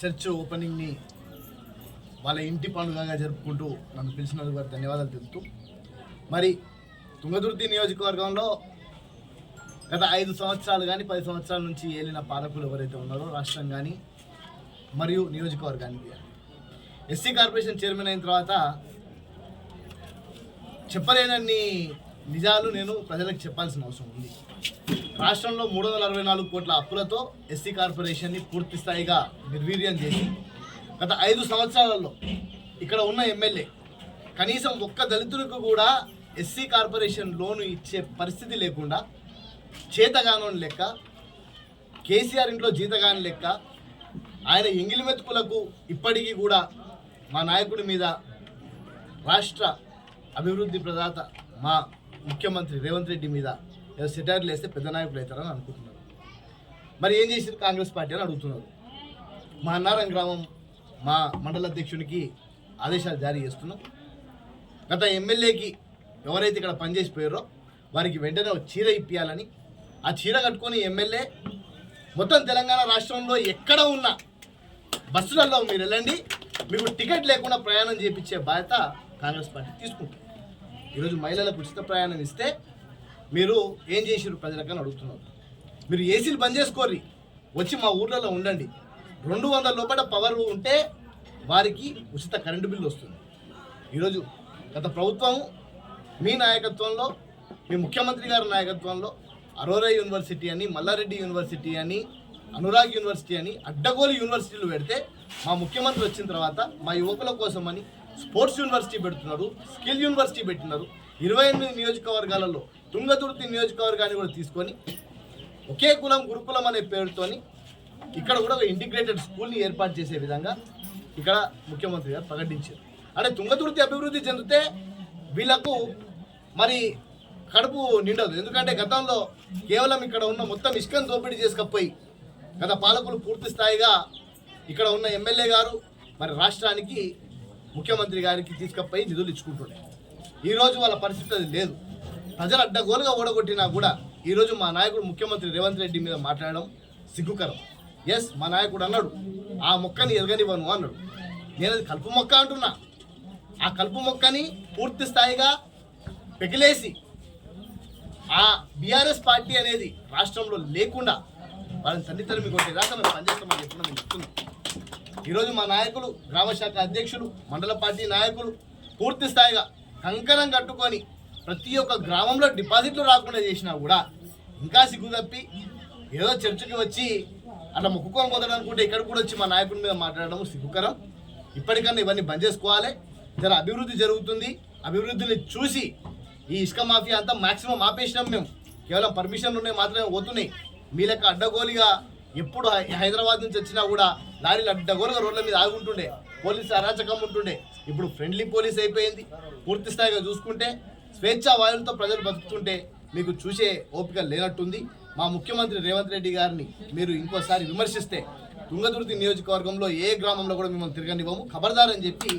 Church ఓపెనింగ్ని వాళ్ళ ఇంటి పండుగగా జరుపుకుంటూ నన్ను పిలిచినందుకు వారికి ధన్యవాదాలు తెలుపుతూ, మరి తుంగతుర్తి నియోజకవర్గంలో గత 5 సంవత్సరాలు కానీ 10 సంవత్సరాల నుంచి ఏలిన పాలకులు ఎవరైతే ఉన్నారో రాష్ట్రం కానీ మరియు నియోజకవర్గానికి ఎస్సీ కార్పొరేషన్ చైర్మన్ అయిన తర్వాత చెప్పలేనన్ని నిజాలు నేను ప్రజలకు చెప్పాల్సిన అవసరం ఉంది. రాష్ట్రంలో 364 కోట్ల అప్పులతో ఎస్సీ కార్పొరేషన్ని పూర్తి స్థాయిగా నిర్వీర్యం చేసి గత 5 సంవత్సరాలలో ఇక్కడ ఉన్న ఎమ్మెల్యే కనీసం ఒక్క దళితులకు కూడా ఎస్సీ కార్పొరేషన్ లోను ఇచ్చే పరిస్థితి లేకుండా చేతగానోని లెక్క, కేసీఆర్ ఇంట్లో జీతగాని లెక్క, ఆయన ఎంగిలి మెతుకులకు ఇప్పటికీ కూడా మా నాయకుడి మీద రాష్ట్ర అభివృద్ధి ప్రదాత మా ముఖ్యమంత్రి రేవంత్ రెడ్డి మీద ఏదో సెటైర్లు వేస్తే పెద్ద నాయకులు అవుతారని అనుకుంటున్నారు. మరి ఏం చేసింది కాంగ్రెస్ పార్టీ అని అడుగుతున్నారు. మా అన్నారం గ్రామం మా మండల అధ్యక్షునికి ఆదేశాలు జారీ చేస్తున్నాం. గత ఎమ్మెల్యేకి ఎవరైతే ఇక్కడ పనిచేసిపోయారో వారికి వెంటనే ఒక చీర ఇప్పించాలని, ఆ చీర కట్టుకొని ఎమ్మెల్యే మొత్తం తెలంగాణ రాష్ట్రంలో ఎక్కడ ఉన్నా బస్సులలో మీరు వెళ్ళండి, మీకు టికెట్ లేకుండా ప్రయాణం చేయించే బాధ్యత కాంగ్రెస్ పార్టీ తీసుకుంటుంది. ఈరోజు మహిళలకు ఉచిత ప్రయాణం ఇస్తే మీరు ఏం చేసిరు ప్రజలకని అడుగుతున్నారు. మీరు ఏసీలు బంద్ చేసుకోర్రి, వచ్చి మా ఊర్లలో ఉండండి. 200 లోపల పవర్ ఉంటే వారికి ఉచిత కరెంటు బిల్లు వస్తుంది. ఈరోజు గత ప్రభుత్వం మీ నాయకత్వంలో, మీ ముఖ్యమంత్రి గారి నాయకత్వంలో అరోరా యూనివర్సిటీ అని, మల్లారెడ్డి యూనివర్సిటీ అని, అనురాగ్ యూనివర్సిటీ అని అడ్డగోలు యూనివర్సిటీలు పెడితే మా ముఖ్యమంత్రి వచ్చిన తర్వాత మా యువకుల కోసమని స్పోర్ట్స్ యూనివర్సిటీ పెడుతున్నారు, స్కిల్ యూనివర్సిటీ పెట్టినారు. 28 నియోజకవర్గాలలో తుంగతుర్తి నియోజకవర్గాన్ని కూడా తీసుకొని ఒకే కులం గురుకులం అనే పేరుతోని ఇక్కడ కూడా ఒక ఇంటిగ్రేటెడ్ స్కూల్ని ఏర్పాటు చేసే విధంగా ఇక్కడ ముఖ్యమంత్రి గారు ప్రకటించారు. అంటే తుంగతుర్తి అభివృద్ధి చెందితే వీళ్ళకు మరి కడుపు నిండదు. ఎందుకంటే గతంలో కేవలం ఇక్కడ ఉన్న మొత్తం ఇసుకను దోపిడీ చేసుకపోయి గత పాలకులు పూర్తి స్థాయిగా ఇక్కడ ఉన్న ఎమ్మెల్యే గారు మరి రాష్ట్రానికి ముఖ్యమంత్రి గారికి తీసుకపోయి నిధులు ఇచ్చుకుంటుండే. ఈరోజు వాళ్ళ పరిస్థితి అది లేదు. ప్రజలు అడ్డగోలుగా ఓడగొట్టినా కూడా ఈరోజు మా నాయకుడు ముఖ్యమంత్రి రేవంత్ రెడ్డి మీద మాట్లాడడం సిగ్గుకరం. ఎస్, మా నాయకుడు అన్నాడు ఆ మొక్కని ఎదగనివ్వను అన్నాడు. నేను అది కలుపు మొక్క అంటున్నా. ఆ కలుపు మొక్కని పూర్తి స్థాయిగా పెకిలేసి ఆ బీఆర్ఎస్ పార్టీ అనేది రాష్ట్రంలో లేకుండా వాళ్ళని తల్లిదండ్రులు మీకు కొట్టేదాకా మేము పనిచేస్తామని చెప్పిన మేము చెప్తున్నాం. ఈరోజు మా నాయకులు, గ్రామశాఖ అధ్యక్షులు, మండల పార్టీ నాయకులు పూర్తి స్థాయిగా కంకణం కట్టుకొని ప్రతి ఒక్క గ్రామంలో డిపాజిట్లు రాకుండా చేసినా కూడా ఇంకా సిగ్గు తప్పి ఏదో చర్చకి వచ్చి అట్లా మొక్కుకొని పోతాడనుకుంటే ఇక్కడ కూడా వచ్చి మా నాయకుడి మీద మాట్లాడడం సిగ్గుకరం. ఇప్పటికన్నా ఇవన్నీ బంద్ చేసుకోవాలి. జర అభివృద్ధి జరుగుతుంది. అభివృద్ధిని చూసి ఈ ఇసుక మాఫియా అంతా మ్యాక్సిమం ఆపేసినాం మేము. కేవలం పర్మిషన్లు ఉన్నాయి మాత్రమే పోతున్నాయి. మీ లెక్క అడ్డగోలిగా ఎప్పుడు హైదరాబాద్ నుంచి వచ్చినా కూడా లారీలు అడ్డగోలుగా రోడ్ల మీద ఆగుంటుండే, పోలీసు అరాచకం ఉంటుండే. ఇప్పుడు ఫ్రెండ్లీ పోలీస్ అయిపోయింది. పూర్తి స్థాయిగా చూసుకుంటే స్వేచ్ఛా వాయువులతో ప్రజలు బతుకుతుంటే మీకు చూసే ఓపిక లేనట్టుంది. మా ముఖ్యమంత్రి రేవంత్ రెడ్డి గారిని మీరు ఇంకోసారి విమర్శిస్తే తుంగతుర్తి నియోజకవర్గంలో ఏ గ్రామంలో కూడా మిమ్మల్ని తిరగనివ్వము, ఖబర్దార్ అని చెప్పి